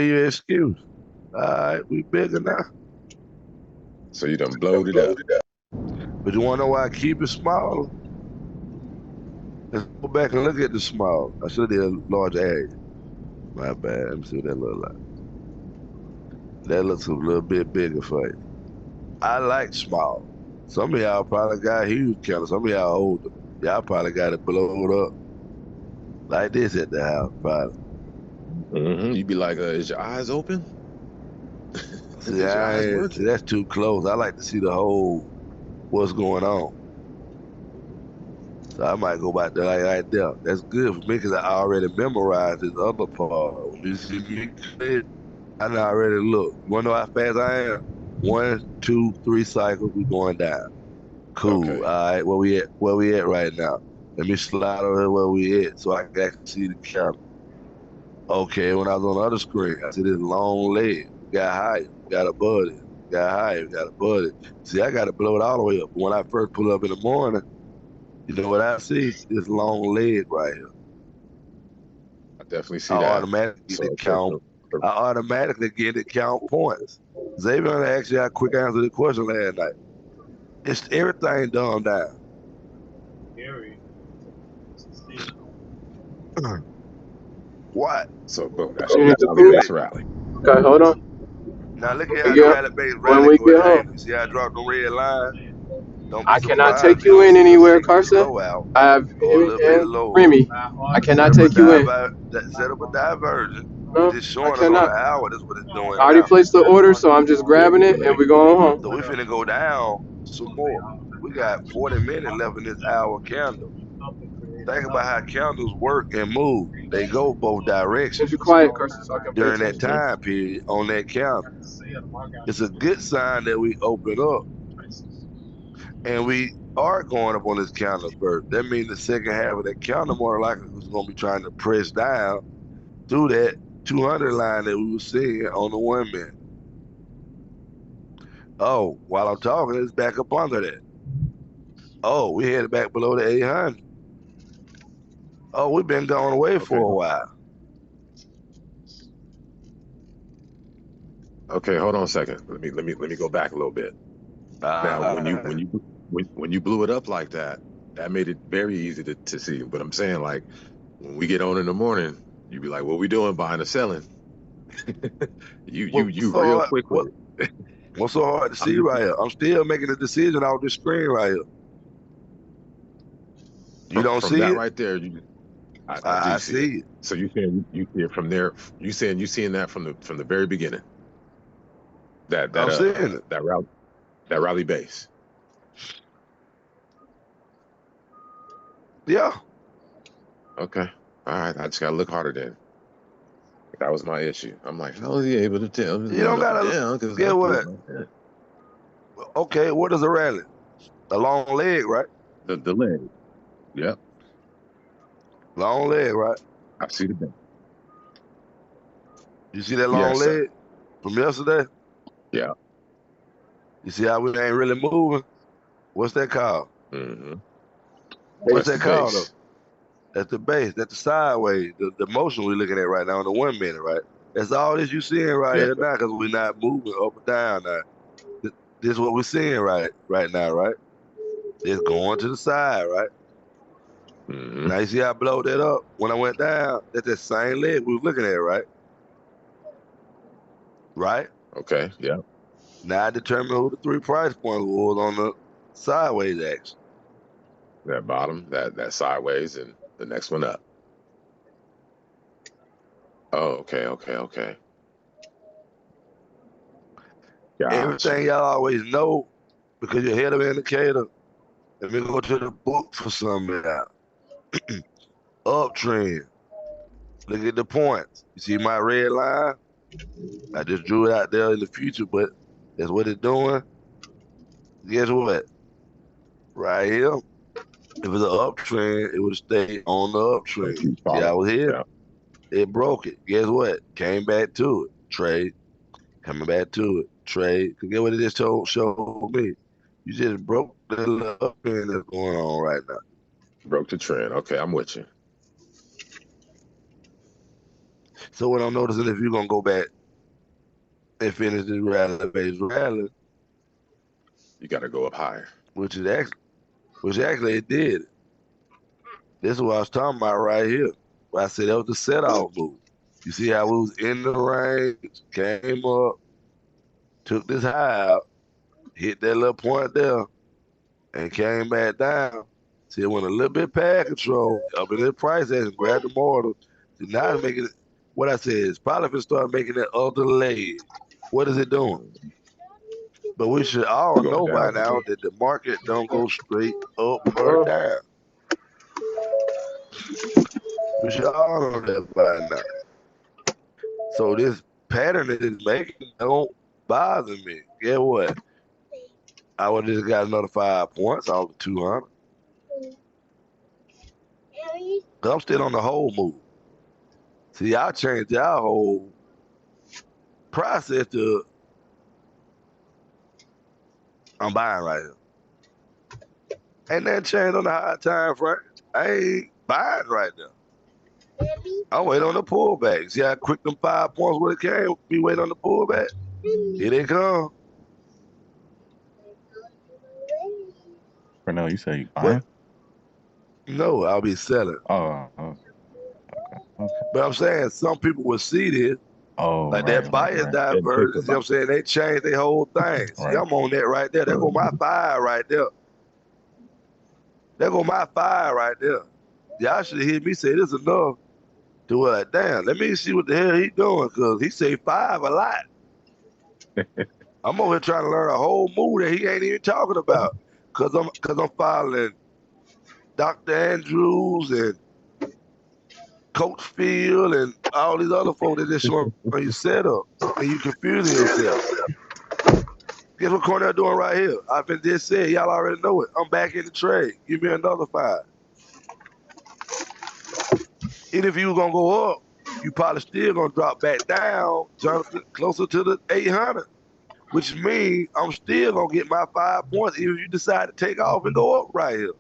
your excuse. All right, we bigger now. So you done blowed it up. But you want to know why I keep it smaller? Let's go back and look at the small. I should have did a large area. My bad. Let me see what that look like. That looks a little bit bigger for you. I like small. Some of y'all probably got huge counters. Some of y'all older. Y'all probably got it blowed up like this at the house, probably. You be like, is your eyes open? See, Is your I eyes ain't, see, working? that's too close. I like to see the whole what's going on. So I might go back there like that. That's good for me because I already memorized this other part. When you see me clear, I done already look. You wanna know how fast I am? One, two, three cycles, we going down. Cool. Okay. All right, where we at? Where we at right now? Let me slide over here where we at so I can actually see the camera. Okay, when I was on the other screen, I see this long leg. Got higher, got above it. Got higher, got above it. See, I got to blow it all the way up. When I first pull up in the morning, you know what I see? This long leg right here. I definitely I see that. automatically get So, to count. I automatically get to count points. Xavier asked you how quick I answered the question last night. It's everything dumbed down. What? so boom, that's You your need to rally cool. base rally. Okay, hold on. Now look at We how the get rally base when rally we go get at the home. end. You see how I dropped the red line? Don't be I cannot surprised take if you you don't in see no anywhere, 60 Carson. blowout I have or a little bit and lower. Remy. I Set cannot up a take you in. set up a diversion. It's No, just I showing us on the cannot. hour. That's what it's doing I already now. placed the order, so I'm just grabbing it and we're going So home. we finna go down some more. We got 40 minutes left in this hour candle. Think about how candles work and move. They go both If you're directions quiet, Carson, so I can pay during that attention. time period on that candle. It's a good sign that we open up and we are going up on this counter first. That means the second half of that counter more likely was going to be trying to press down through that 200 line that we were seeing on the 1 minute. Oh, while I'm talking, it's back up under that. Oh, we headed back below the 800. Oh, we've been going away Okay. for a while. Okay, hold on a second. Let me go back a little bit. Now, Uh, when you blew it up like that, that made it very easy to see. But I'm saying, like, when we get on in the morning, you be like, "What we doing buying or selling?" what's You so real hard? quick with it. What's so hard to I'm see just right here? I'm still making a decision off this screen right here. You don't from see that it? right there. I do I see it. see it. So you see it from there. You saying you seeing that from the very beginning. I'm seeing it. That rally base. Yeah. Okay. All right. I just gotta look harder then. That was my issue. I'm like, how was he able to tell me You going don't up and gotta down? Because I get threw it what? like that. Okay, what is a rally? A long leg, right? The leg. Yep. Long leg, right? I see the base. You see that long Yes, sir. leg from yesterday? Yeah. You see how we ain't really moving? What's that called? hmm What's That's that the called though? base. That's the base. That's the sideways. The motion we're looking at right now in the 1 minute, right? That's all this you seeing right Yes, here sir. now because we're not moving up or down now. This is what we're seeing right now, right? It's going to the side, right? hmm Now you see how I blowed that up when I went down. That's the same leg we was looking at, right? Right? Okay. Yeah. Now I determine who the three price points was on the sideways action. That bottom, that sideways, and the next one up. Oh, okay, okay, okay. Gotcha. Everything y'all always know because you're ahead of the indicator. Let me go to the book for some of that. Uptrend. Look at the points. You see my red line? I just drew it out there in the future, but that's what it's doing. Guess what? Right here. If it's an uptrend, it would stay on the So uptrend. keep See, I following. was here. Yeah. It broke it. Guess what? Came back to it. Trade. Coming back to it. Trade. Cause get what it just showed me. You just broke the little uptrend that's going on right now. Broke the trend. Okay, I'm with you. So what I'm noticing, if you're gonna go back and finish this rally base rally, You got to go up higher. which actually it did. This is what I was talking about right here. Where I said that was the set off move. You see how we was in the range, came up, took this high out, hit that little point there, and came back down. See, it went a little bit past control, up in the price action, grabbed the mortar. See, now it's making it, what I said, it's probably if it start making that other leg. What is it doing? But we should all Going know by down. now that the market don't go straight up or Uh-huh. down. We should all know that by now. So this pattern that it's making don't bother me. Get what? I would just got another 5 points off the 200. Cause I'm still on the whole move. See, I changed our whole process to I'm buying right here. Ain't nothing changed on the high time frame. I ain't buying right now. I'm waiting on the pullback. See how quick them 5 points when it came? Be waiting on the pullback. Here they come. Cornell, you say you But buying? no, I'll be selling. Oh, okay. But I'm saying some people will see this. Oh, Like right, that bias right. Didn't think divergence, you know what I'm saying? They change their whole thing. See, Right. I'm on that right there. There go my 5 right there. There go my 5 right there. Y'all should have heard me say this enough to like, damn, let me see what the hell he doing, because he say 5 a lot. I'm over here trying to learn a whole move that he ain't even talking about. Cause I'm following Dr. Andrews and Coach Field and all these other folks that just showing you setup and you confusing yourself. Guess what Cornell doing right here? I've been just said, y'all already know it. I'm back in the trade. Give me another 5. Even if you was gonna go up, you probably still gonna drop back down, Jonathan, closer to the 800, which means I'm still gonna get my 5 points even if you decide to take off and go up right here.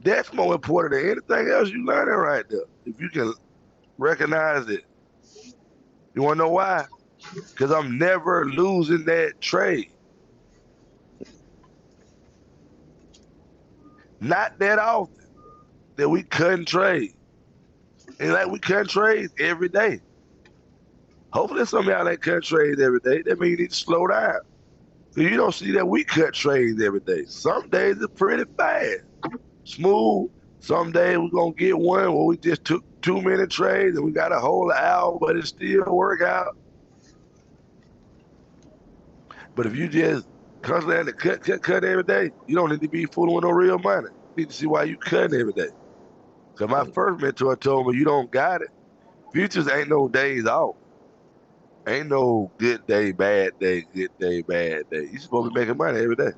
That's more important than anything else you learning right there. If you can recognize it. You wanna know why? Because I'm never losing that trade. Not that often that we couldn't trade. And like we cut trades every day. Hopefully some of y'all ain't cut trades every day. That means you need to slow down. So you don't see that we cut trades every day. Some days it's pretty fast, smooth. Some days we're gonna get one where we just took 2-minute trades and we got a whole hour, but it still work out. But if you just constantly have to cut every day, you don't need to be fooling with no real money. You need to see why you cutting every day. Because my first mentor told me you don't got it. Futures ain't no days off. Ain't no good day, bad day, good day, bad day. You supposed to be making money every day.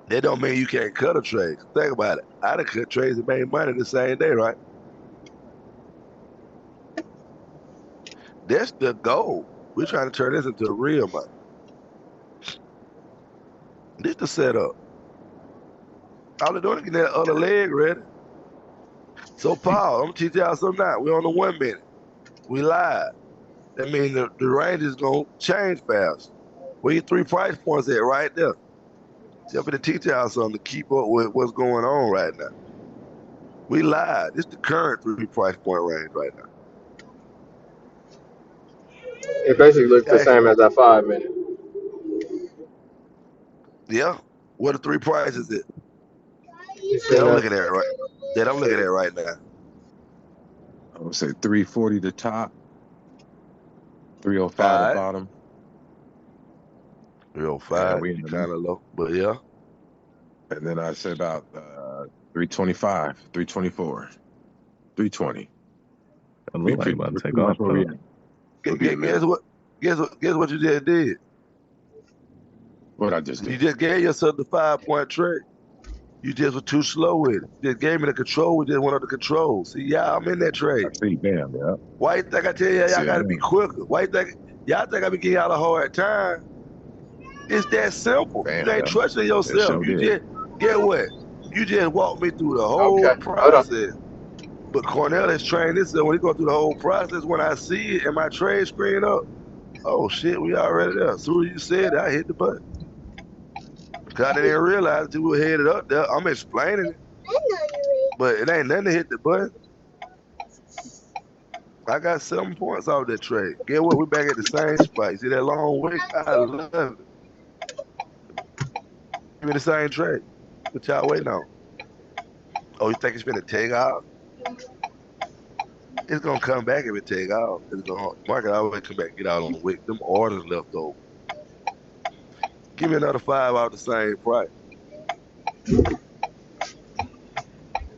That don't mean you can't cut a trade. Think about it. I done cut trades and made money the same day, right? That's the goal. We're trying to turn this into real money. This the setup. All they're doing is getting that other leg ready. So, Paul, I'm going to teach y'all something now. We're on the 1 minute. We live. That means the range is going to change fast. Where your 3 price points at right there. See, I'm going to teach y'all something to keep up with what's going on right now. We live. This is the current 3 price point range right now. It basically looks the Okay? same as that 5 minute. Yeah. What are 3 prices is? You That seen I'm that? looking at right. That I'm looking at right now. I would say 340 the top, 305 All the right. bottom. 305. We in You the kind of low, but yeah. and then I'd say about 325, 324, 320. It look like about to take Pretty much off where we though. at. We'll be in the Guess middle. what? Guess what you just did? What I just You did. just gave yourself the 5-point trade. You just were too slow with it. You just gave me the control. We just went up the control. See, yeah, I'm in that trade. I see, damn, yeah. Why you think I tell y'all See, got to be quicker? Why you think y'all think I be giving y'all a hard time? It's that simple. Damn, You ain't trusting that yourself. show You did. just get what? You just walked me through the whole Okay, hold on. process. But Cornell is trained this, so when he go through the whole process, when I see it and my trade screen up, oh shit, we already there. As soon as you said it, I hit the button. Cause I didn't realize until we were headed up there. I'm explaining it, but it ain't nothing to hit the button. I got 7 points off that trade. Get what? We back at the same spot. You see that long wait? I love it. Give me the same trade. What y'all waiting on? Oh, you think it's finna take off? It's gonna come back if it take off. It's gonna market always come back, get out on wick. Them orders left over. Give me another 5 out the same price.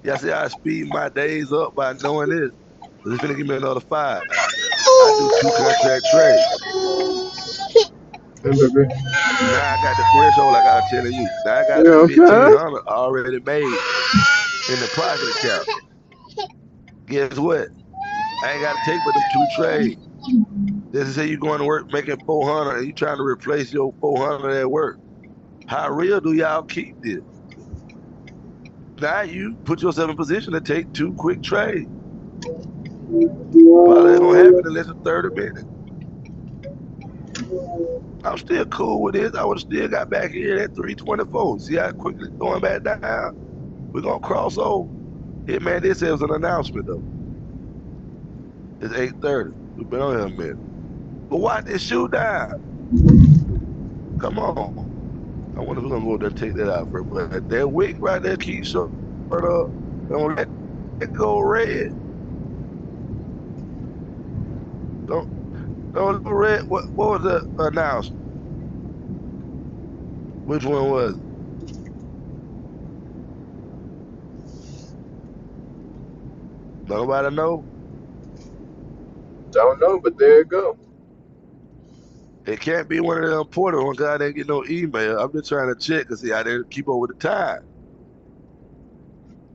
Yeah, see, I speed my days up by knowing this. It's finna give me another 5. I do 2 contract trades. Hey, baby. Now I got the threshold like I was telling you. Now I got You okay? 1,500 already made in the profit account. Guess what? I ain't got to take but them 2 trades. This is say you going to work making 400 and you trying to replace your 400 at work. How real do y'all keep this? Now you put yourself in position to take 2 quick trades. Probably ain't gonna happen in less than 30 minutes. I'm still cool with this. I would have still got back here at 324. See how quickly it's going back down? We're gonna cross over. Here, man, this is an announcement though. It's 8:30. We've been on here a minute. But watch this shoot down. Come on. I wonder if we're gonna go there and take that out first. But that wick right there keeps short up. Don't let it go red. Don't go red. What was the announcement? Which one was it? Nobody know? Don't know, but there you go. It can't be one of the important ones because I didn't get no email. I'm just trying to check to see I didn't keep up with the time.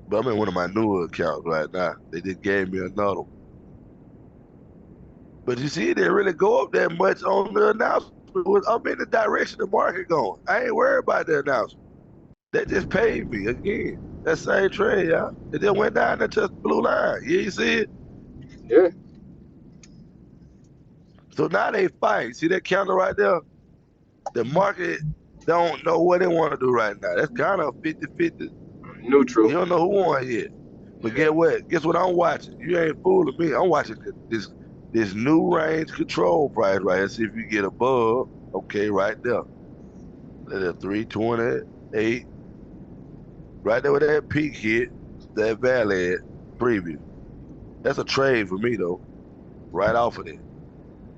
But I'm in one of my newer accounts right now. They just gave me another one. But you see, it didn't really go up that much on the announcement. I'm in the direction the market going. I ain't worried about the announcement. They just paid me again. That same trade, y'all. It just went down and touched the blue line. Yeah, you see it? Yeah. So now they fight. See that counter right there? The market don't know what they want to do right now. That's kind of 50-50. Neutral. You don't know who won yet. But get what? Guess what I'm watching? You ain't fooling me. I'm watching this new range control price right here. See if you get above. Okay, right there. That 328. Right there with that peak hit, that valley preview. That's a trade for me though. Right off of it.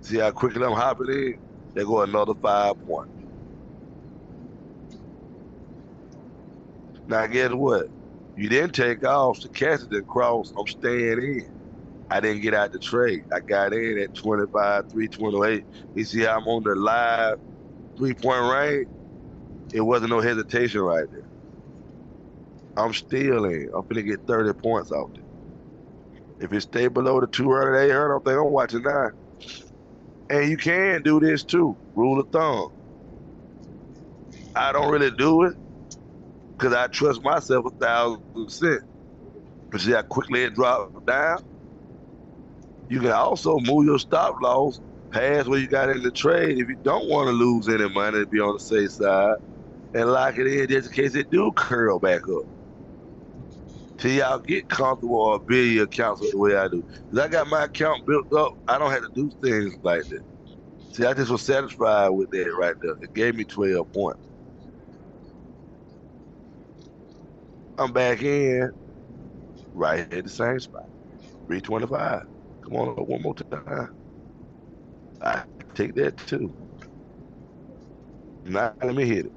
See how quickly I'm hopping in? They go another 5 points. Now guess what? You didn't take off, the catch didn't cross. I'm staying in. I didn't get out the trade. I got in at 25, 328. You see how I'm on the live 3-point range? It wasn't no hesitation right there. I'm still in. I'm finna get 30 points off it. If it stay below the 200, 800, I think I'm watching now. And you can do this too. Rule of thumb. I don't really do it because I trust myself 1,000%. But see how quickly it dropped down? You can also move your stop loss past where you got in the trade if you don't want to lose any money to be on the safe side and lock it in just in case it do curl back up. Till y'all get comfortable or build your accounts the way I do. Because I got my account built up. I don't have to do things like that. See, I just was satisfied with that right there. It gave me 12 points. I'm back in right at the same spot. 325. Come on up one more time. I take that too. Now let me hit it.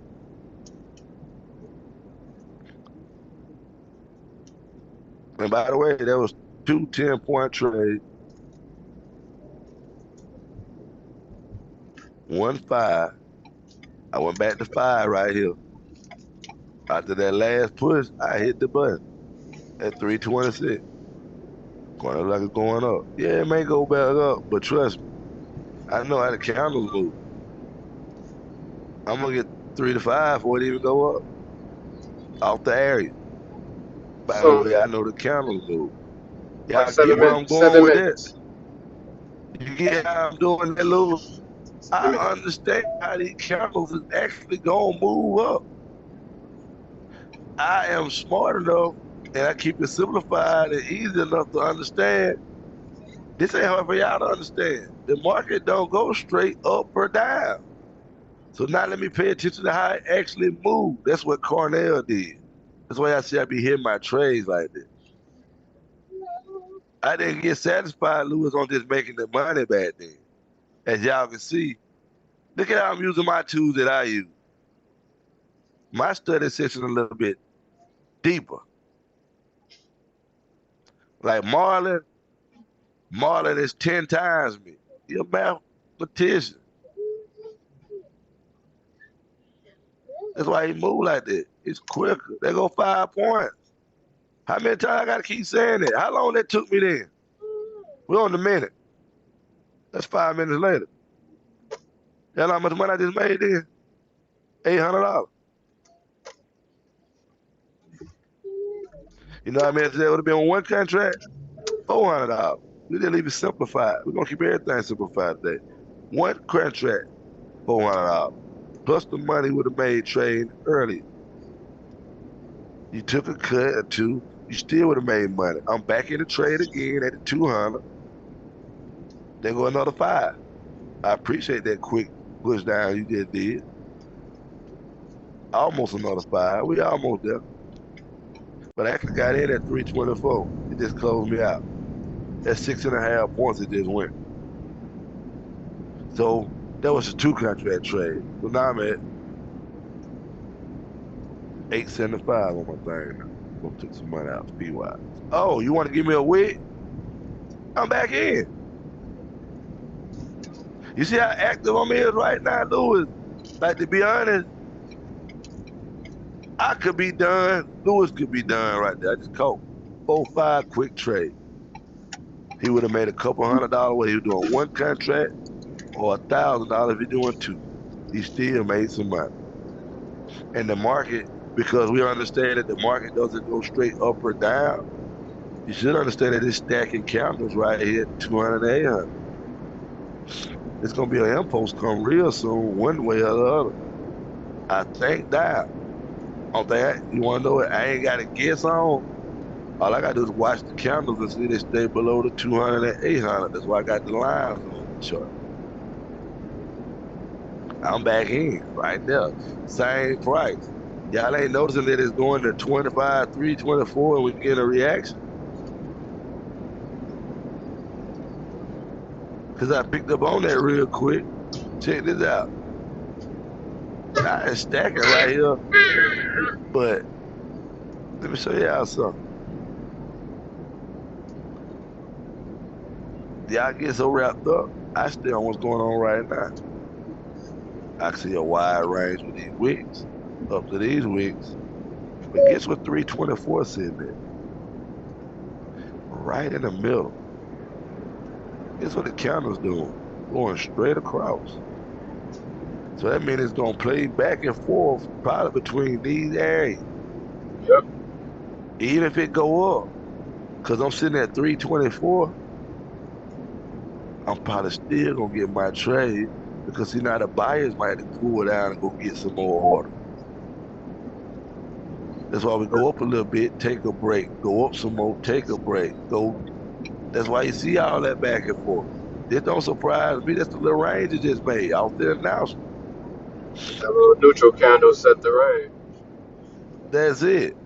And by the way, there was 2 10-point trades, 1 5. I went back to 5 right here. After that last push, I hit the button at 326. Going up like it's going up. Yeah, it may go back up, but trust me, I know how the candles move. I'm gonna get 3 to 5 before it even go up off the area. By the So way, I know the candles move. like Y'all get where I'm going seven with that? minutes. You get how I'm doing that, Lewis? Let I me. understand how these candles is actually gonna move up. I am smart enough and I keep it simplified and easy enough to understand. This ain't hard for y'all to understand. The market don't go straight up or down. So now let me pay attention to how it actually moved. That's what Cornell did. That's why I say I be hitting my trades like this. I didn't get satisfied, Lewis, on just making the money back then. As y'all can see, look at how I'm using my tools that I use. My study session a little bit deeper. Like Marlon is 10 times me. He a mathematician. That's why he move like that. It's quicker. They go 5 points. How many times I gotta keep saying that? How long that took me then? We're on the minute. That's 5 minutes later. You know how much money I just made then? $800. You know what I mean? If that would have been on one contract, $400. We didn't leave it simplified. We're gonna keep everything simplified today. One contract, $400. Plus the money would have made trading earlier. You took a cut or two, you still would have made money. I'm back in the trade again at the 200. Then go another 5. I appreciate that quick push down you just did. Almost another 5. We almost there. But I actually got in at 324. It just closed me out. That's 6.5 points it just went. So that was a 2 contract trade. So now I'm at 875 on my thing now. Gonna take some money out fee wise. Oh, you want to give me a wick? I'm back in. You see how active I'm is right now, Lewis? Like, to be honest, I could be done. Lewis could be done right there. I just caught 4, 5 quick trades. He would have made a couple $100 whether he was doing one contract or $1,000 if he's doing 2. He still made some money. And the market, because we understand that the market doesn't go straight up or down, you should understand that it's stacking candles right here at 200 and 800. It's going to be an impulse come real soon, one way or the other. I think that. On that, you want to know it? I ain't got to guess on. All I got to do is watch the candles and see they stay below the 200 and 800. That's why I got the lines on the chart. I'm back in right there. Same price. Y'all ain't noticing that it's going to 25, 324 and we get a reaction? Because I picked up on that real quick. Check this out. Now it's stacking right here. But let me show y'all something. Y'all get so wrapped up. I still on what's going on right now. I see a wide range with these wicks up to these wicks. But guess what 324 sitting at? Right in the middle. Guess what the candle's doing? Going straight across. So that means it's going to play back and forth probably between these areas. Yep. Even if it go up. Because I'm sitting at 324, I'm probably still going to get my trade because, see, now the buyers might have to cool down and go get some more order. That's why we go up a little bit, take a break, go up some more, take a break, go. That's why you see all that back and forth. This don't surprise me. That's the little range it just made off the announcement. That little neutral candle set the range. That's it.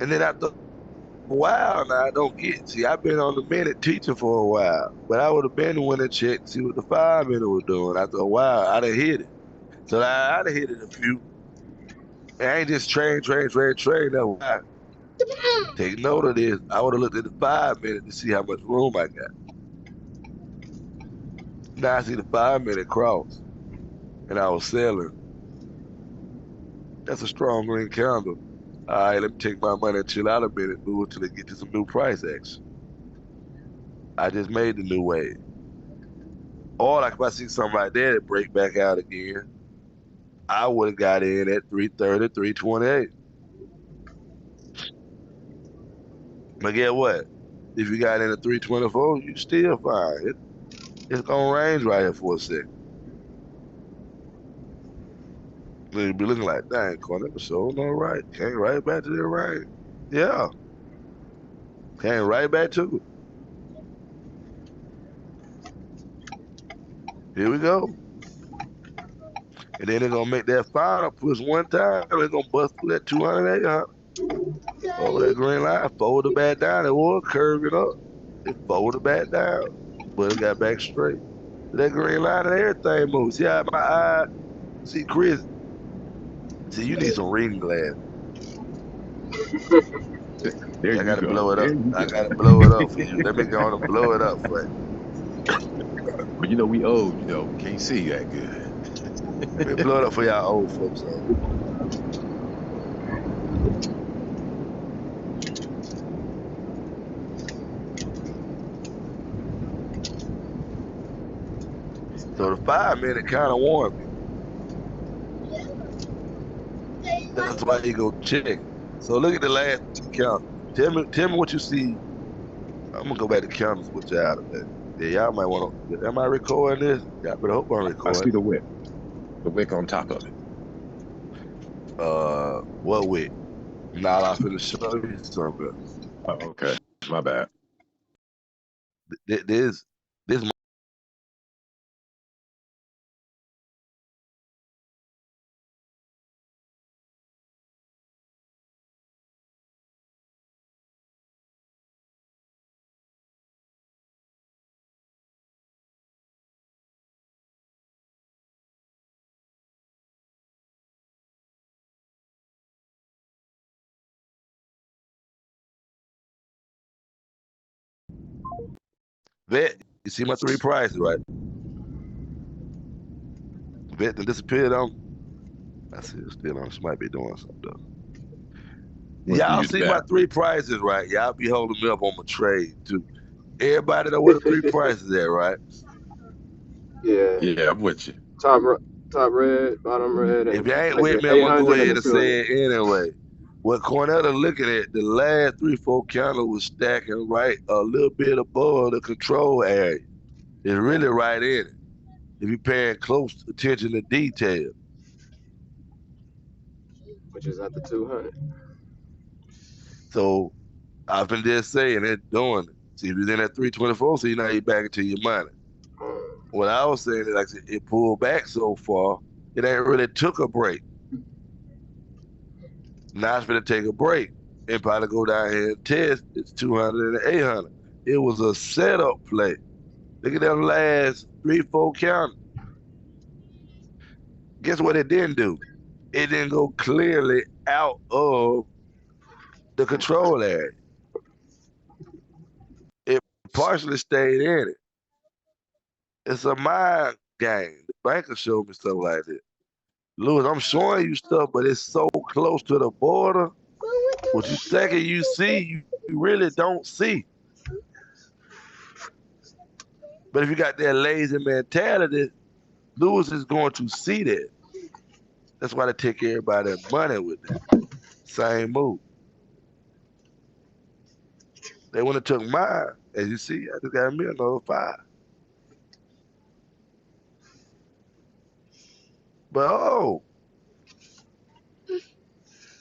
And then after a while, now I don't get. See, I've been on the minute teaching for a while, but I would have been the one that checked to see what the 5 minute was doing. After a while, I done hit it. So I done hit it a few. And I ain't just train. That I take note of this. I would have looked at the 5 minute to see how much room I got. Now I see the 5 minute cross, and I was selling. That's a strong green candle. All right, let me take my money and chill out a minute, move until they get to some new price action. I just made the new wave. Or like if I see something like that, it break back out again. I would have got in at 330, 328. But get what? If you got in at 324, you still fine. It's gonna range right here for a second. Then you be looking like, dang, corner so no right. Came right back to the range. Yeah. Came right back to it. Here we go. And then they're gonna make that final push one time. They're gonna bust through that 200, 800. Over that green line, fold it back down. It was curving up. It folded back down, but it got back straight. That green line and everything moves. See how my eye, see Chris, see you need some reading glasses. There I you gotta go. blow it There up. you I go. gotta blow it up for you. Let me go on and blow it up for you. But you know, we old, you know, can't see that good. Let me blow it up for y'all old folks. So the 5 minute kind of warned me. That's why you go check. So look at the last count. Tell me what you see. I'm gonna go back to counters with y'all today. Yeah, y'all might want to. Am I recording this? Yeah, but I hope I'm I see recording. the wick on top of it. What with? Nah, I'm finna show you something. Oh, okay, my bad. This vet. You see my 3 prices, right? Vet that disappeared on. I see it still on. She might be doing something though. Must be Y'all using see my that. 3 prices, right? Y'all be holding me up on my trade too. Everybody know where the 3 prices at, right? Yeah. Yeah, I'm with you. Top red, bottom red, If you and ain't like with the me, I'm gonna go 800 and ahead the and 200. say it anyway. What Cornetta looking at, the last 3, 4 candles was stacking right a little bit above the control area. It's really right in it. If you're paying close attention to detail. Which is at the 200. So I've been just saying it, doing it. See, if you're in at 324, so now you're back into your money. Um, What I was saying is, like I said, it pulled back so far, it ain't really took a break. Now it's going to take a break and probably go down here and test. It's 200 and 800. It was a setup play. Look at them last 3, 4 counters. Guess what it didn't do? It didn't go clearly out of the control area. It partially stayed in it. It's a mind game. The banker showed me stuff like that. Lewis, I'm showing you stuff, but it's so close to the border. What you thinking you see, you really don't see. But if you got that lazy mentality, Lewis is going to see that. That's why they take everybody money with that. Same move. They wouldn't have took mine. As you see, I just got me another 5. But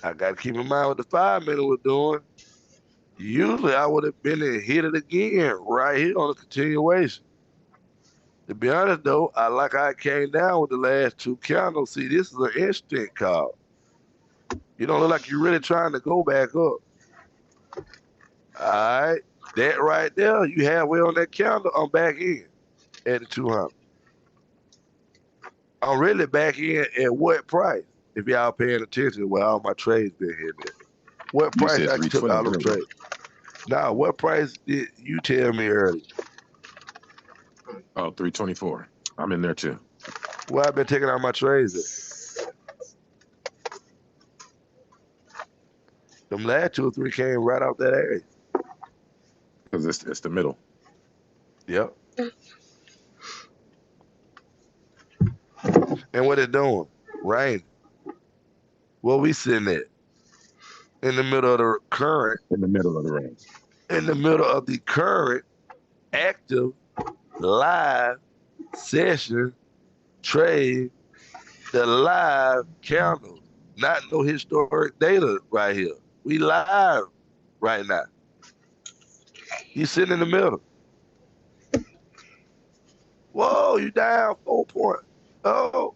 I got to keep in mind what the 5 minute was doing. Usually I would have been and hit it again right here on the continuation. To be honest though, I like how it came down with the last 2 candles. See, this is an instant call. You don't look like you're really trying to go back up. All right. That right there, you halfway on that candle, I'm back in at the 200. I'm really back in at what price? If y'all paying attention to where all my trades been hitting at. What You price said I took all them 320. trades? Now, what price did you tell me earlier? Oh, 324. I'm in there too. Where I've been taking out my trades at? Them last 2 or 3 came right out that area. Because it's the middle. Yep. And what it doing? Rain. Where we sitting at? In the middle of the current, in the middle of the rain. in the middle of the current active live session trade, the live candles, not no historic data right here. We live right now. You sitting in the middle. Whoa, you down 4 points. Oh,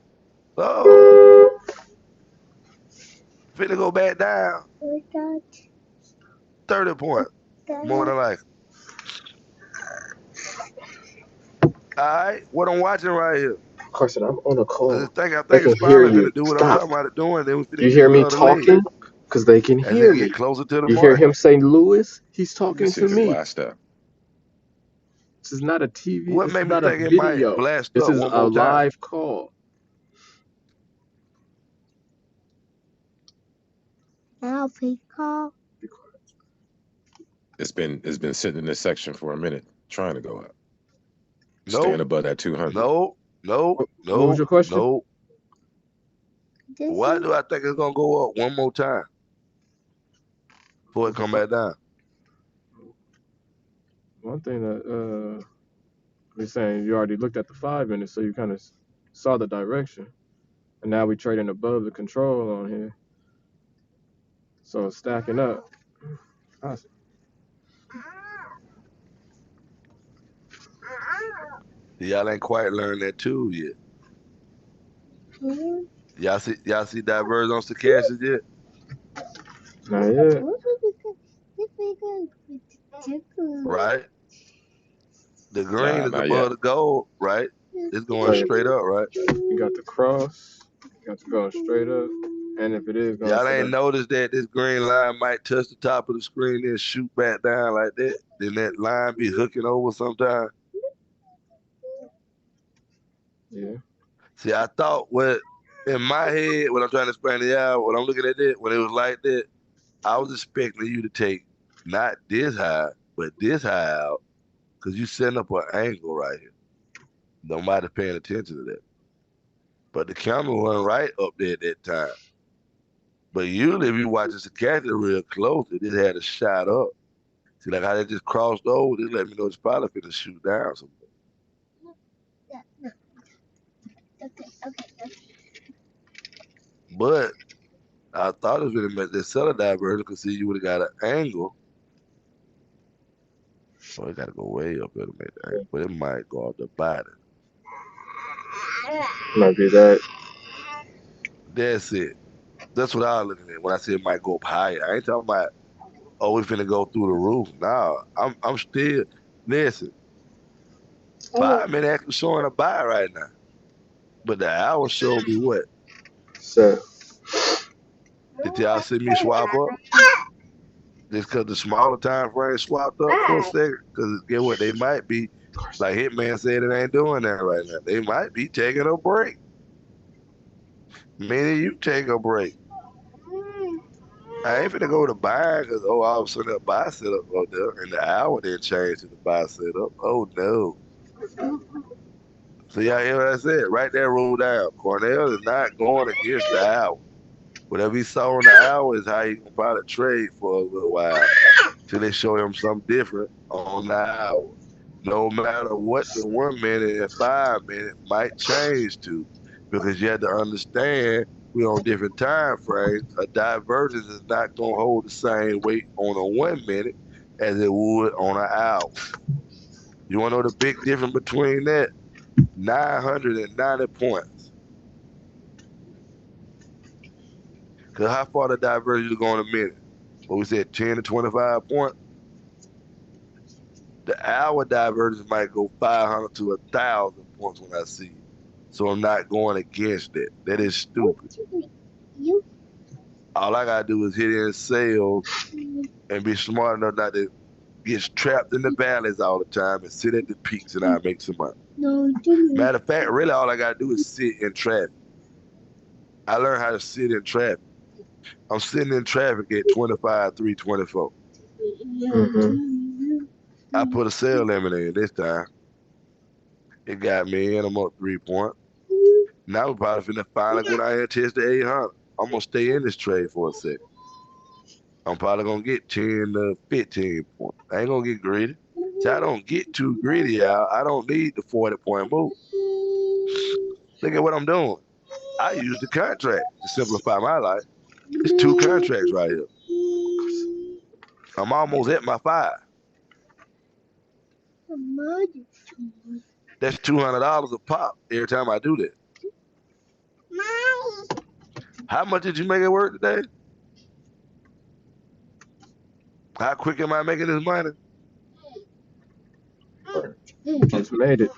finna go back down 30 points, more than likely. All right, what I'm watching right here. Carson, I'm on a call. I They think can it's hear finally you. finna do what I'm Stop. talking about it doing. Then we finna You get hear this me other leg talking? Because they can as hear it get me. closer to the You hear money. him say Lewis? He's Let me talking see to this me. last step. This is not a TV. What This made is me not a think it might video. blast This up is one a more time? live call. It's been sitting in this section for a minute, trying to go up. Staying Nope, above that 200. nope, What was your question? nope. Why do I think it's gonna go up one more time before it come back down? One thing that we're saying, you already looked at the 5 minutes, so you kind of saw the direction. And now we're trading above the control on here. So it's stacking up. Awesome. Y'all ain't quite learned that tool yet. Y'all see divergence on stochastics yet? Not yet. Right? The Nah, green is not above yet. the gold, right? It's going Right. straight up, right? You got the cross. You got to go straight up. And if it is going Y'all to ain't noticed that this green line might touch the top of the screen and shoot back down like that? Then that line be hooking over sometimes. yeah. See, I thought what in my head when I'm trying to explain it out, when I'm looking at it, when it was like that, I was expecting you to take not this high, but this high out, because you setting up an angle right here. Nobody's paying attention to that. But the camera wasn't right up there at that time. But usually if you watch the stochastic real close, it just had a shot up. See, like how they just crossed over, they let me know it's probably finna shoot down somewhere. But I thought it was gonna make that seller divergence because see you would have got an angle. Oh, it gotta go way up there to make the angle, but it might go off the bottom. Might be that. That's it. That's what I was looking at when I said it might go up higher. I ain't talking about we finna go through the roof. Nah, I'm still listen. 5 minute actually showing a buy right now. But the hour showed me what? So, Did y'all see me swap up? Just because the smaller time frame swapped up for a second? Because get what? They might be, like Hitman said, it ain't doing that right now. They might be taking a break. Meaning you take a break. I ain't finna go to buy because, all of a sudden a buy setup up there and the hour didn't change to the buy setup. Oh, no. So y'all hear what I said? Right there, rule down. Cornell is not going against the hour. Whatever he saw on the hour is how he gonna probably trade for a little while till they show him something different on the hour. No matter what the 1 minute and 5 minute might change to, because you have to understand we're on different time frames. A divergence is not gonna hold the same weight on a 1 minute as it would on an hour. You wanna know the big difference between that? 990 points. Because how far the divergence go in a minute? What we said, 10 to 25 points? The hour divergence might go 500 to 1,000 points when I see it. So I'm not going against that. That is stupid. All I gotta do is hit in sales and be smart enough not to get trapped in the valleys all the time and sit at the peaks and I make some money. Matter of fact, really all I gotta do is sit in traffic. I learned how to sit in traffic. I'm sitting in traffic at 25, 324. I put a sale limit in this time. It got me in. I'm up 3 points. Now we probably finna finally go down here and test the 800. I'm gonna stay in this trade for a sec. I'm probably gonna get 10 to 15 points. I ain't gonna get greedy. See, I don't get too greedy out. I don't need the 40-point move. Look at what I'm doing. I use the contract to simplify my life. It's 2 contracts right here. I'm almost at my 5. That's $200 a pop every time I do that. How much did you make it work today? How quick am I making this money? Just made it.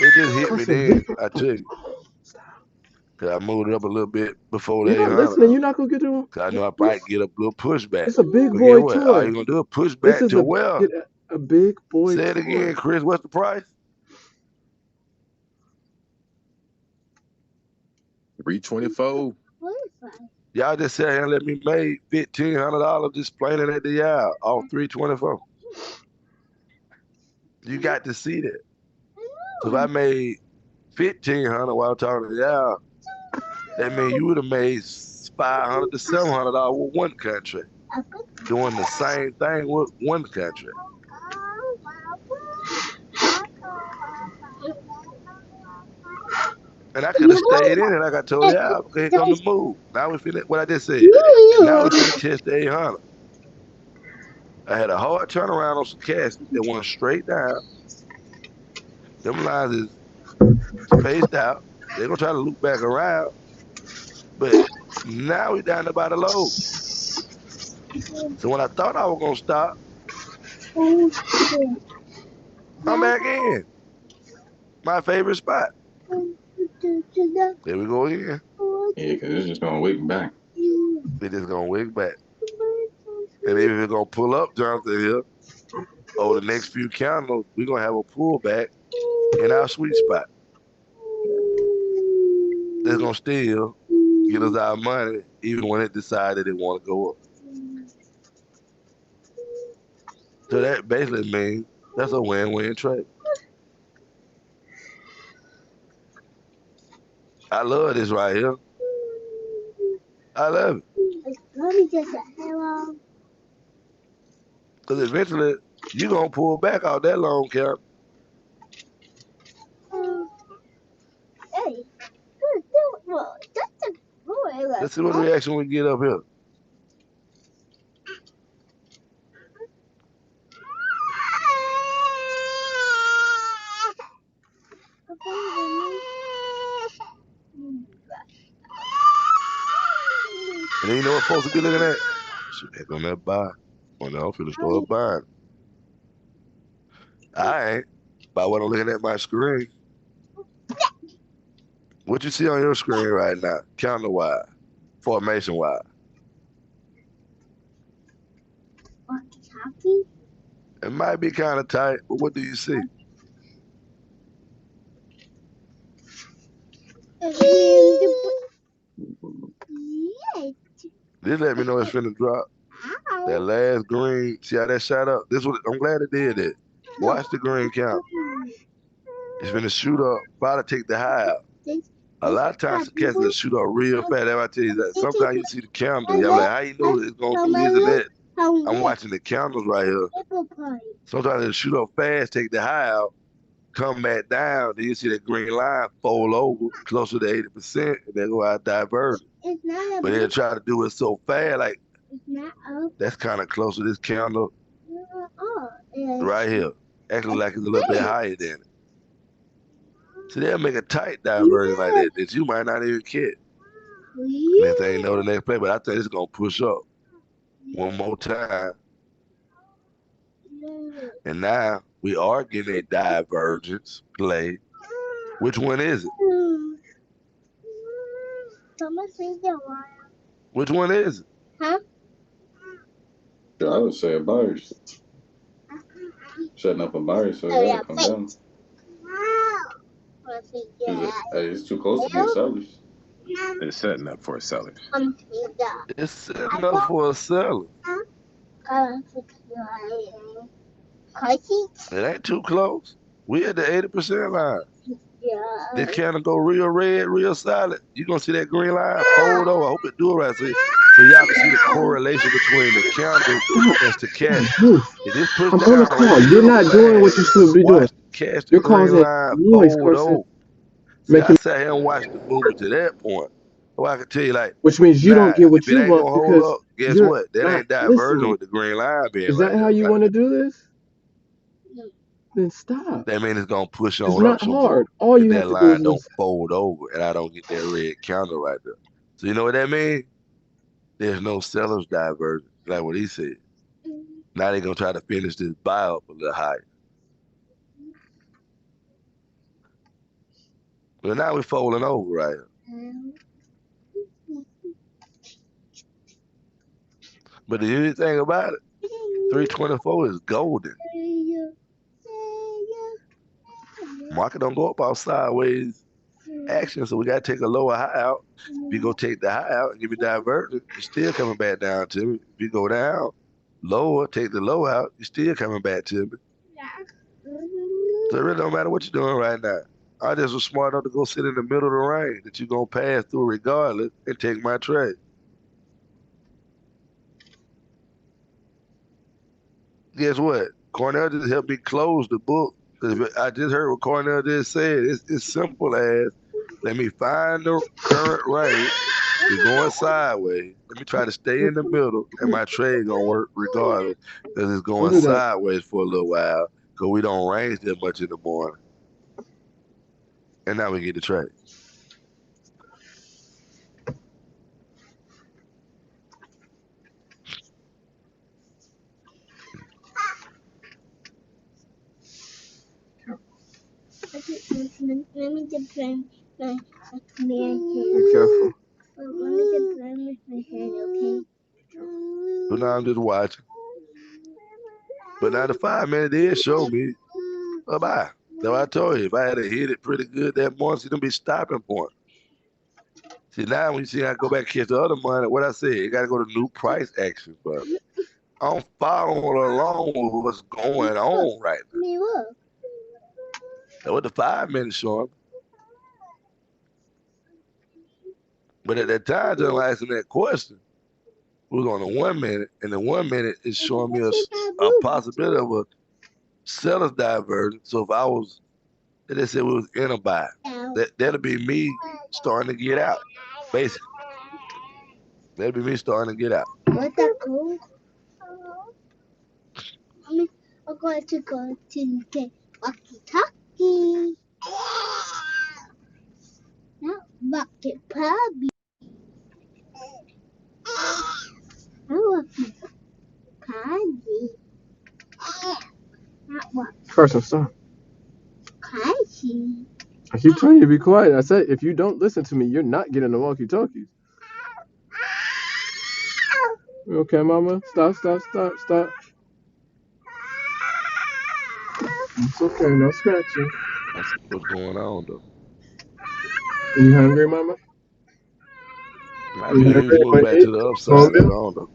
It just hit me That's a then, big. I tell you. Cause I moved it up a little bit before the You're not 800. listening. You're not gonna get to. Cause I know I might get a little pushback. It's a big But boy guess what? All toy. you gonna do is This pushback is to well. a big boy Say it toy. again, Chris. What's the price? $324. Y'all just sat here and let me make $1,500 just playing it at the yard off 324. You got to see that. So if I made $1,500 while talking to y'all, that means you would have made $500 to $700 with one contract, doing the same thing with one contract. And I could have stayed in it like I told y'all. Okay, here come the move. Now we finna, what I just said. Now we finna test the 800. I had a hard turnaround on some cash that went straight down. Them lines is spaced out. They're gonna try to loop back around. But now we down to about a low. So when I thought I was gonna stop, I'm back in. My favorite spot. There we go again. Yeah, because it's just gonna wake back. They just gonna wake back. And even if it's gonna pull up Jonathan here over the next few candles, we're gonna have a pullback in our sweet spot. That's gonna still get us our money even when it decided it wanna go up. So that basically means that's a win-win trade. I love this right here. I love it. Because eventually, you're going to pull back out that long count. Let's see what reaction we get up here. And then you know what folks will be looking at? Shit, heck on that buy. Well, now I'm finna start buying. I ain't. By what I'm looking at my screen. What you see on your screen right now? Counter-wise, formation-wise. It might be kind of tight, but what do you see? This let me know it's finna drop. That last green, see how that shot up? This was, I'm glad it did that. Watch the green count. It's finna shoot up, probably take the high out. A lot of times the cats will shoot up real fast. That's why I tell you that. Sometimes you see the candle, y'all like, how you know it's gonna do this and that? I'm watching the candles right here. Sometimes it'll shoot up fast, take the high out, come back down, then you see that green line fold over closer to 80%, and they go out divergent. But they'll try to do it so fast, like that's kind of close to this candle right here. Actually, like it's a little bit higher than it. So they'll make a tight diversion like that you might not even catch. Next thing you know, the next play, but I think it's gonna push up one more time. And now we are getting a divergence play. Which one is it? Which one is it? I would say a buyer's. Setting up a buyer so it gotta come down. It's too close to being sellers. It's setting up for a seller. It's setting up for a seller. It ain't too close. We at the 80% line. This counter go real red, real solid. You gonna see that green line fold over. I hope it do it right, so y'all can see the correlation between the candle and stochastic. Move. If this push I'm on the down on call. the You're middle not doing what line, you should be doing. watch catch the You're green causing line noise, fold Carson. over. See, I Making, sat here and watched the movement to that point. Well, I can tell you, like, which means you don't nah, get what if it you ain't want gonna hold because up, guess you're what? That not ain't diverging listening. with the green line being Is right that how there. you Like, want to do this? Then stop. that means it's gonna push It's on up not some more hard. All if you have that to do is line don't listen. fold over and I don't get that red counter right there. So you know what that means? There's no seller's divergence, like what he said. Now they're gonna try to finish this buy up a little higher. But now we're folding over right here. But the unique thing about it, 324 is golden. Market don't go up off sideways action, so we gotta take a lower high out. If you go take the high out and give me divergent, you're still coming back down to me. If you go down lower, take the low out, you're still coming back to me. So it really don't matter what you're doing right now. I just was smart enough to go sit in the middle of the range that you're gonna pass through regardless and take my trade. Guess what? Cornell just helped me close the book. I just heard what Cornell just said. It's simple as, let me find the current range. We're going sideways. Let me try to stay in the middle, and my trade gonna work regardless, because it's going sideways for a little while, because we don't range that much in the morning. And now we get the trade. Let me just play my Be careful. Let me just play with my head, okay? So now I'm just watching. But now the 5 minute did show me a buy. So I told you, if I had hit it pretty good that morning, it's gonna be stopping point. See, now when you see I go back and catch the other money, what I said, you gotta go to new price action, but I'm following along with what's going on right now. That's what the 5 minutes showing. But at that time, just asking that question, we was on the 1 minute, and the 1 minute is showing me a possibility of a seller's divergence. So if I was, they said we was in a buy, that'll be me starting to get out, basically. That'll be me starting to get out. What's that called? I'm going to go to get walkie-talkie. Not walkie-talkie. Carson, stop. I keep telling you to be quiet. I said, if you don't listen to me, you're not getting the walkie-talkies. Okay, mama? Stop. It's okay, no scratching. I see what's going on, though. Are you hungry, mama? Might be used to move back to the upside, but I don't know.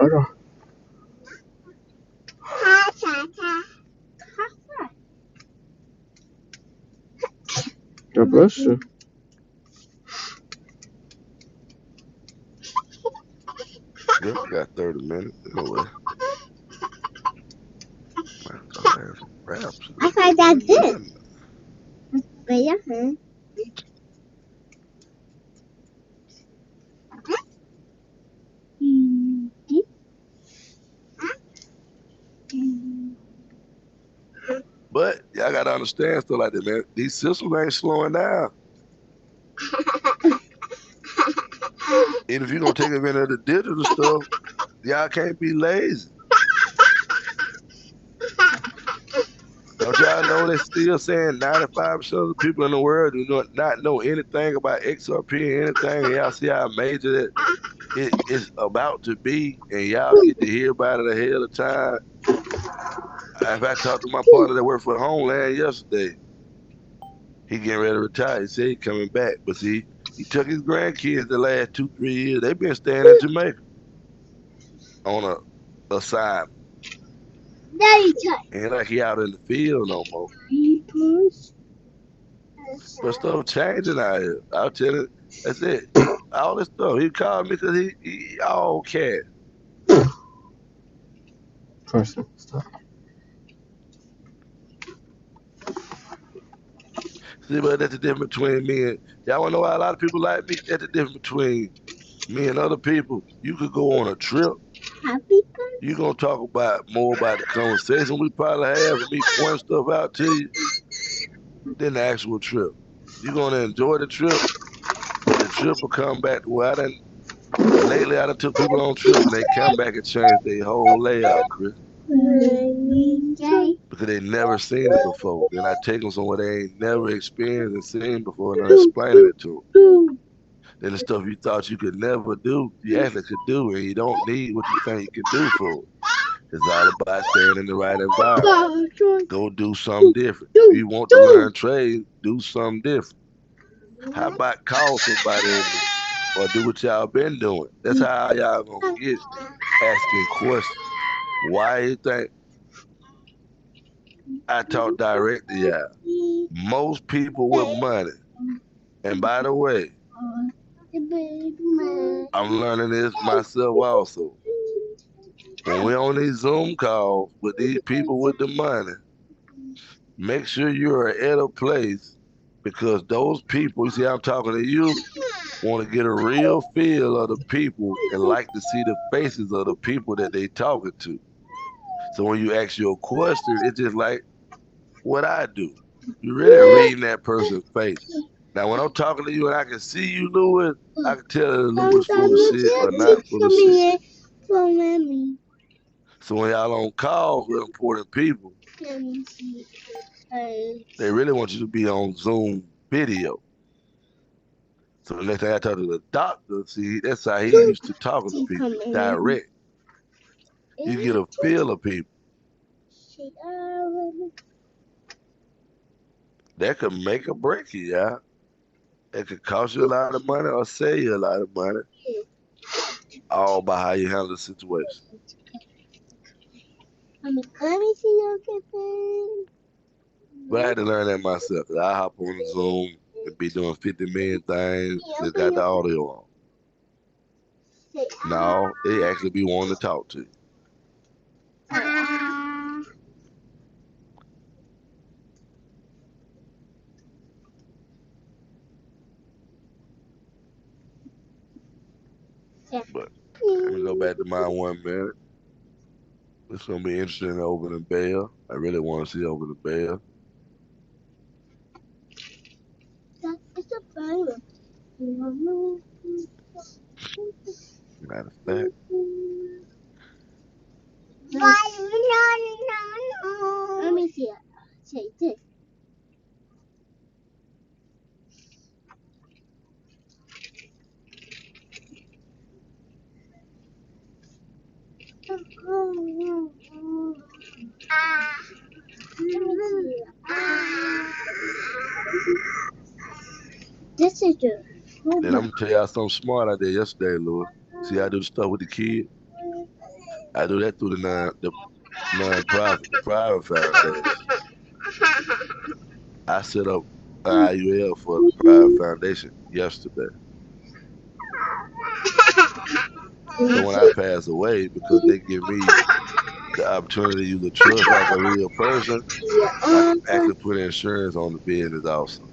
Okay. God bless you. Good, we got 30 minutes. Anyway. I thought that's it. But yeah, huh? But y'all gotta understand stuff like that, man. These systems ain't slowing down. And if you're gonna take advantage of the digital stuff, y'all can't be lazy. Don't y'all know they're still saying 95% of the people in the world do not know anything about XRP or anything, and y'all see how major that it is about to be, and y'all get to hear about it ahead of time. If I talked to my partner that worked for Homeland yesterday, he getting ready to retire. He said he coming back, but see, he took his grandkids the last 2-3 years. They've been staying in Jamaica on a assignment. Ain't like he out in the field no more. But stuff changing out here. I'll tell you, that's it. All this stuff. He called me because he all cash. Person. Stop. See, but that's the difference between me and y'all wanna know why a lot of people like me? That's the difference between me and other people. You could go on a trip. You gonna talk about more about the conversation we probably have and me point stuff out to you than the actual trip. You're gonna enjoy the trip, but the trip will come back to where lately I done took people on trips and they come back and change their whole layout, Chris. Because they never seen it before. Then I take them somewhere they ain't never experienced and seen before and I'm explaining it to them. Then the stuff you thought you could never do, you actually could do, and you don't need what you think you can do for it. It's all about staying in the right environment. Go do something different. If you want to learn trade, do something different. How about call somebody in there or do what y'all been doing? That's how y'all gonna get asking questions. Why you think I talk direct to y'all? Most people with money, and by the way, I'm learning this myself also. When we're on these Zoom calls with these people with the money, make sure you're at a place because those people, you see, I'm talking to you, want to get a real feel of the people and like to see the faces of the people that they talking to. So when you ask your question, it's just like what I do. You're really reading that person's face. Now, when I'm talking to you and I can see you, Louis, I can tell that Louis full of shit or not full of shit. So when y'all on calls with important people, they really want you to be on Zoom video. So the next time I talk to the doctor, see, that's how he used to talking to people, direct. You get a feel of people. That could make or break you, yeah. It could cost you a lot of money or save you a lot of money, all by how you handle the situation. But I had to learn that myself. 'Cause I hop on Zoom and be doing 50 million things that got the audio on. No, they actually be wanting to talk to you. But let me go back to my 1 minute. It's gonna be interesting over the bell. I really want to see over the bell. Matter of fact, Let me see it. Say this. This is the. then I'm gonna tell y'all something smart I did yesterday, Louis. See, I do the stuff with the kids. I do that through the non-profit, the private foundation. I set up an IUL for the private foundation yesterday. So when I pass away, because they give me the opportunity to use a trust like a real person, I can actually put insurance on the business also.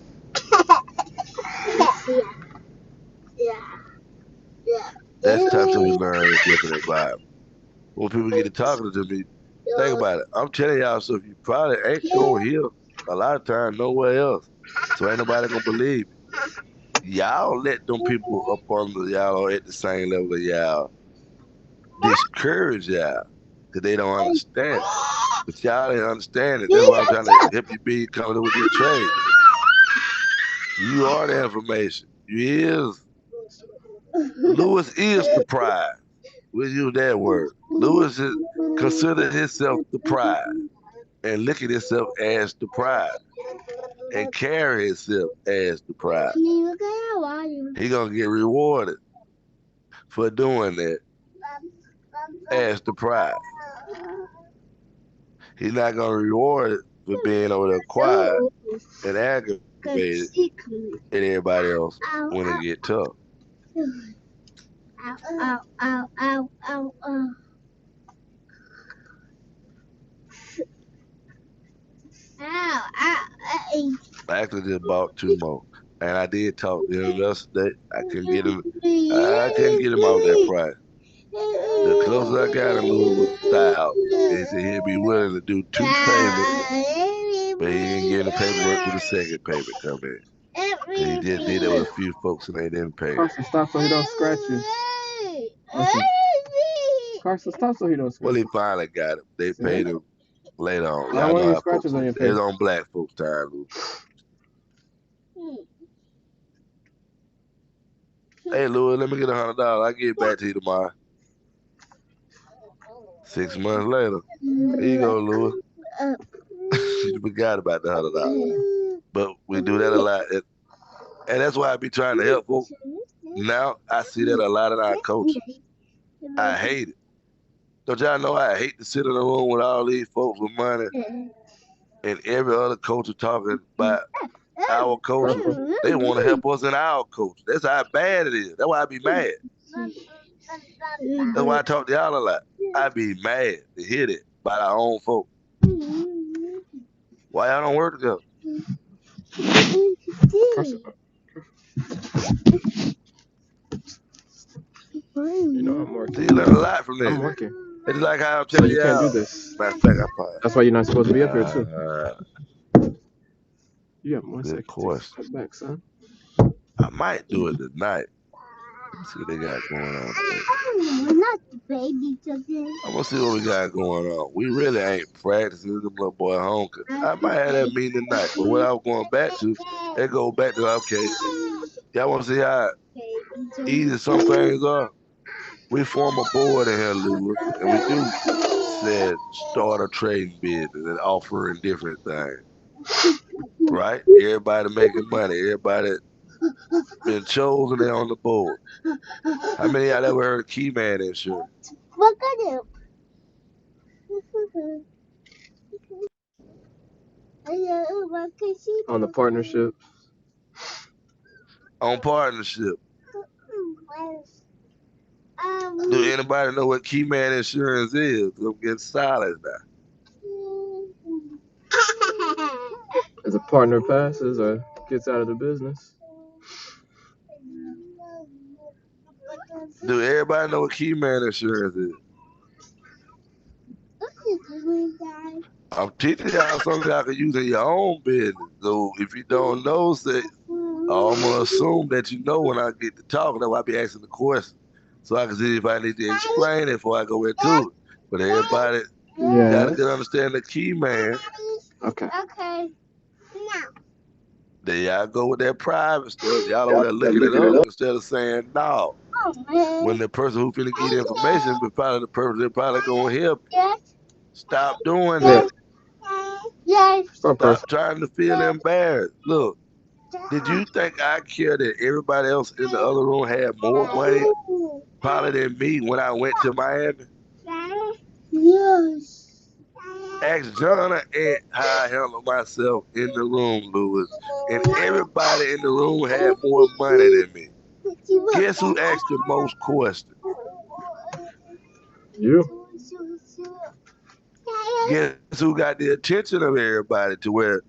That's types of we learn in different environments. When people get to talking to me, think about it. I'm telling y'all stuff you probably ain't gonna hear a lot of times nowhere else. So ain't nobody gonna believe it. Y'all let them people up under y'all or at the same level of y'all discourage y'all because they don't understand it. But y'all ain't understand it. That's why I'm trying to help you be coming up with this trade. You are the information. You is. Louis is the prize. We'll use that word. Louis is considered himself the prize and look at himself as the prize and carry himself as the prize. He gonna get rewarded for doing that as the prize. He's not gonna reward it for being over there quiet and aggravated at everybody else when it get tough. I actually just bought 2 more. And I did talk to him yesterday. I couldn't get him off that price. The closer I got him, Lou was 1,000. He said he'd be willing to do 2 payments, but he didn't get the paperwork for the second payment come in. He just did it with a few folks and they didn't pay. Carson, stop so he don't scratch you. Carson, stop so he don't scratch Well, you. he finally got him. They paid him later on. I don't want any scratches on your face. It's on black folks' time, Lou. Hey, Louis, let me get $100. I'll get back to you tomorrow. 6 months later. Here you go, Louis. You forgot about the $100. But we do that a lot. And that's why I be trying to help folks. Now, I see that a lot in our coaching. I hate it. Don't y'all know I hate to sit in a room with all these folks with money and every other coach are talking about our coach. They want to help us in our coach. That's how bad it is. That's why I be mad. That's why I talk to y'all a lot. I be mad to hear that by our own folks. Why y'all don't work together? You know I'm working. See, you learn a lot from this. I'm working. It's like how I'm So telling you y'all. can't do this. Matter of fact, I probably. That's why you're not supposed to be up here too. You have 1 Good second. course. Cut back, son. I might do it tonight. Let's see what they got going on today. Not the baby today. I'm gonna see what we got going on. We really ain't practicing them little boy home. I might have that meeting tonight, but what I was going back to, it go back to okay. Y'all want to see how easy some things are? We form a board in here, Lewis, and we do said start a trading business and offering different things. Right? Everybody making money. Everybody been chosen there on the board. How many of y'all ever heard of Key Man Insurance? Look at him. On the partnership. On partnership. Do anybody know what Key Man Insurance is? I'm getting silent now. As a partner passes or gets out of the business. Do everybody know what Key Man Insurance is? I'm teaching y'all something y'all can use in your own business. So if you don't know, say, I'm gonna assume that you know when I get to talking. That's why I be asking the question, so I can see if I need to explain it before I go into it. But everybody got a good understanding of Key Man. Okay. Now. There y'all go with that private stuff. Y'all over there looking it up instead of saying no. When the person who finna get information, but probably the person that probably gonna help you. Stop doing that. Yes. Stop trying to feel embarrassed. Look, did you think I care that everybody else in the other room had more money probably than me when I went to Miami? Yes. Ask John and how I handle myself in the room, Lewis. And everybody in the room had more money than me. Guess who asked the most questions? You. Guess who got the attention of everybody to where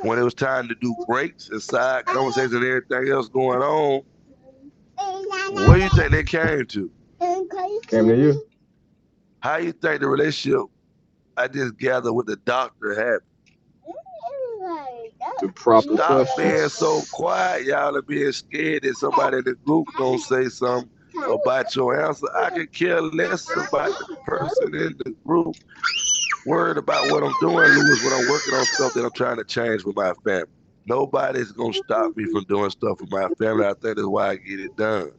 when it was time to do breaks and side conversations and everything else going on, where you think they came to? Came to you. How you think the relationship I just gathered with the doctor happened? The proper Stop questions. being so quiet, y'all, and being scared that somebody in the group gonna say something about your answer. I could care less about the person in the group. Worried about what I'm doing, Lewis, when I'm working on stuff that I'm trying to change with my family. Nobody's gonna stop me from doing stuff with my family. I think that's why I get it done.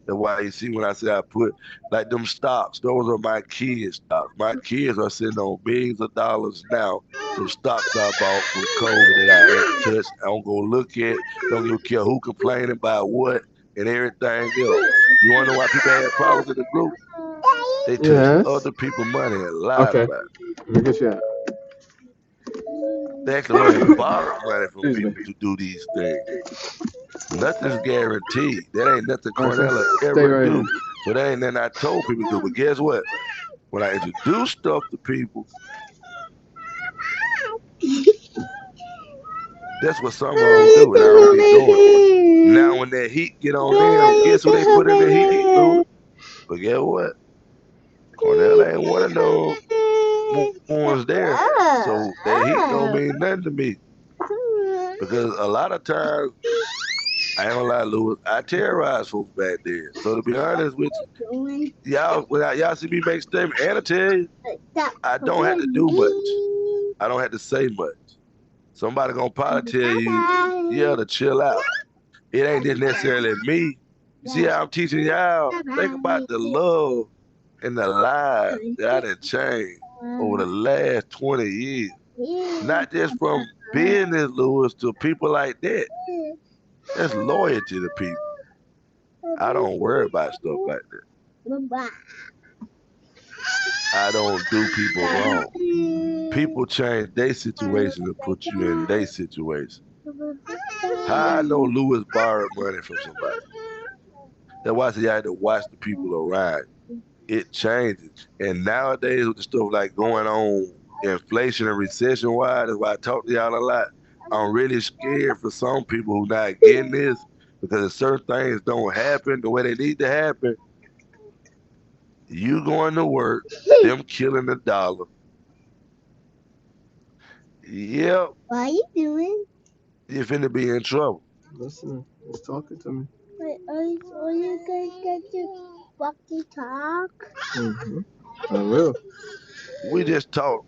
That's why you see when I say I put like them stocks, those are my kids' stocks. My kids are sitting on billions of dollars now from stocks I bought from COVID that I ain't touched. I don't go look at, don't even care who complaining about what and everything else. You wanna know why people had problems in the group? They touched other people's money and lied about it. Let me get you out. They can only borrow money from Excuse me. people to do these things. Nothing's guaranteed. That ain't nothing All right, so Cornell stay ever right do. here. So that ain't nothing I told people to do. But guess what? When I introduce stuff to people, that's what some of them do, and I don't be doing it. Now when that heat get on them, guess who they put in the heat, Louis? But guess what? Cornell ain't one of those ones there. So that heat don't mean nothing to me. Because a lot of times, I ain't gonna lie, Louis, I terrorized folks back there. So to be honest with you, y'all, when y'all see me make statements, and I tell you, I don't have to do much. I don't have to say much. Somebody gonna probably tell you, yeah, to chill out. It ain't just necessarily me. You see how I'm teaching y'all? Think about the love and the lives that I done changed over the last 20 years. Not just from business, Louis, to people like that. That's loyalty to people. I don't worry about stuff like that. I don't do people wrong. People change their situation to put you in their situation. How I know Louis borrowed money from somebody? That's why I say you had to watch the people around. It changes. And nowadays with the stuff like going on, inflation and recession wise, that's why I talk to y'all a lot. I'm really scared for some people who not getting this because if certain things don't happen the way they need to happen, you going to work, them killing the dollar. Yep. What are you doing? You're finna be in trouble. Listen, he's talking to me. Wait, are you gonna get to walkie talk? I will. We just talk.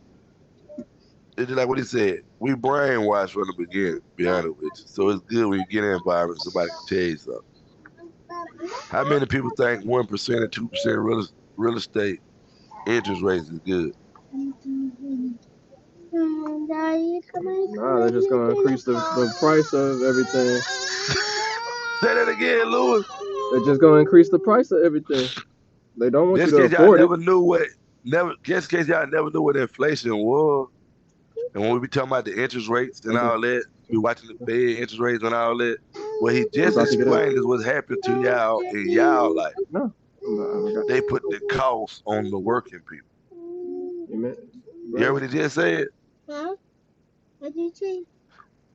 It's just like what he said. We brainwashed from the beginning, to be honest with you. So it's good when you get in an environment somebody can tell you something. How many people think 1% and 2% real estate interest rates is good? Nah, they're just gonna increase the price of everything. Say that again, Louis. They're just gonna increase the price of everything. They don't want Just you in to case y'all afford it. never knew what just in case y'all never knew what inflation was. And when we be talking about the interest rates and all that, we watching the Fed interest rates and all that. What he just explained is what's happened to y'all in y'all life. No. They put the cost on the working people. You hear what he just said? Huh? What did you say?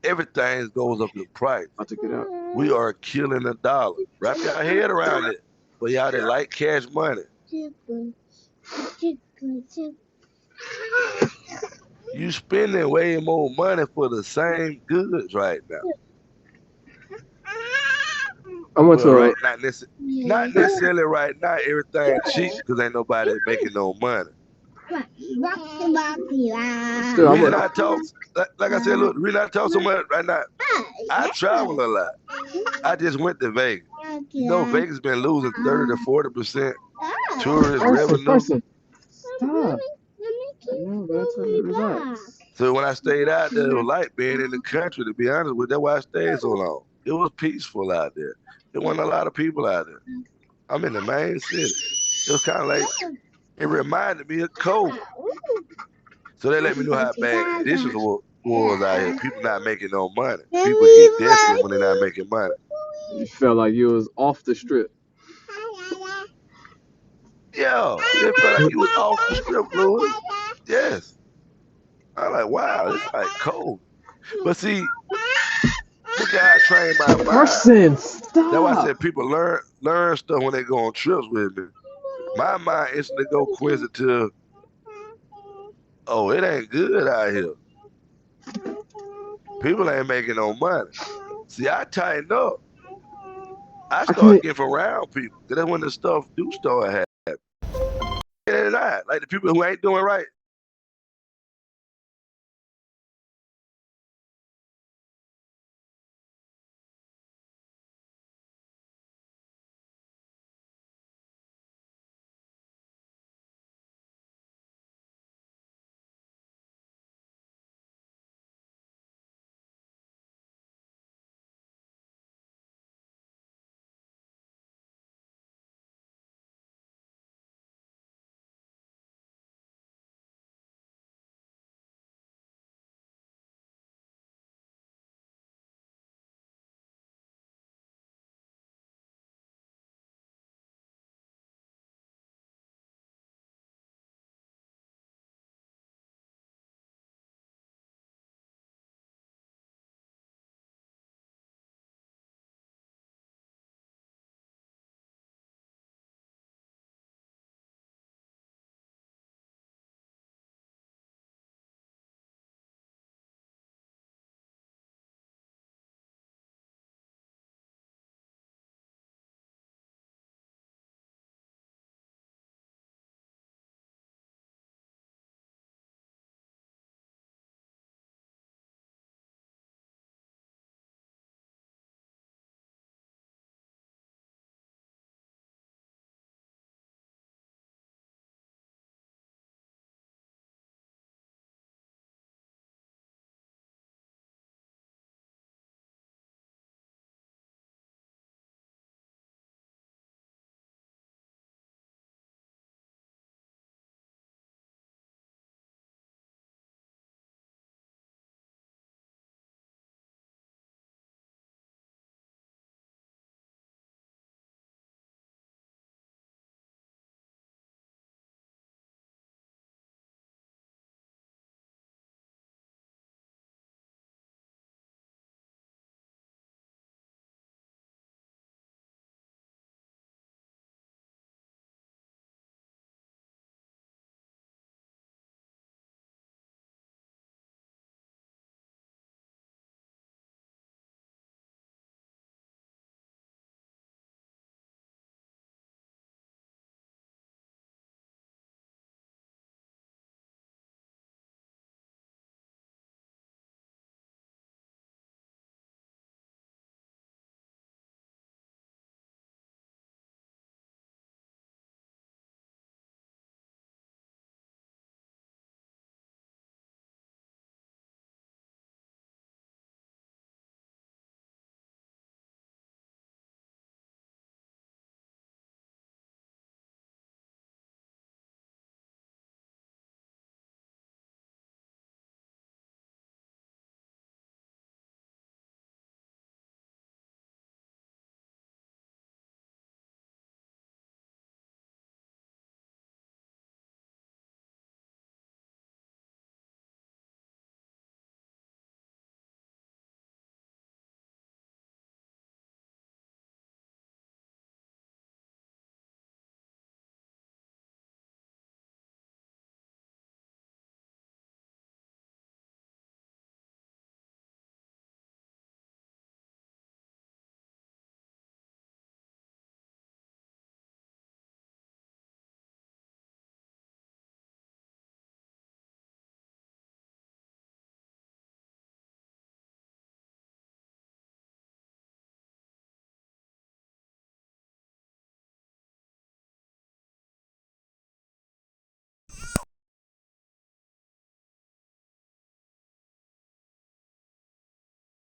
Everything goes up in price. About to get out. We are killing the dollar. Wrap your head around it. For y'all that like cash money. You spending way more money for the same goods right now. I went to right, not necessarily right now. Everything cheap because ain't nobody making no money. Still, reason I talk, like I said, look, the reason I talk so much right now, I travel a lot. I just went to Vegas. You know, Vegas been losing 30 to 40% tourist revenue. Person. Stop. No, that's relax. So when I stayed out there, it was like being in the country, to be honest with you. That's why I stayed so long. It was peaceful out there. There wasn't a lot of people out there. I'm in the main city. It was kind of like, it reminded me of COVID. So they let me know how bad conditions was out here. People not making no money. People get desperate when they're not making money. You felt like you was off the strip. Yeah, it felt like you was off the strip, Louis. Yes. I'm like, wow, it's like cold. But see, look at how I train my mind. Person, stop. That's why I said people learn stuff when they go on trips with me. My mind instantly go quiz it to, oh, it ain't good out here. People ain't making no money. See, I tightened up. I start getting around people. That's when the stuff do start happening. Like the people who ain't doing right,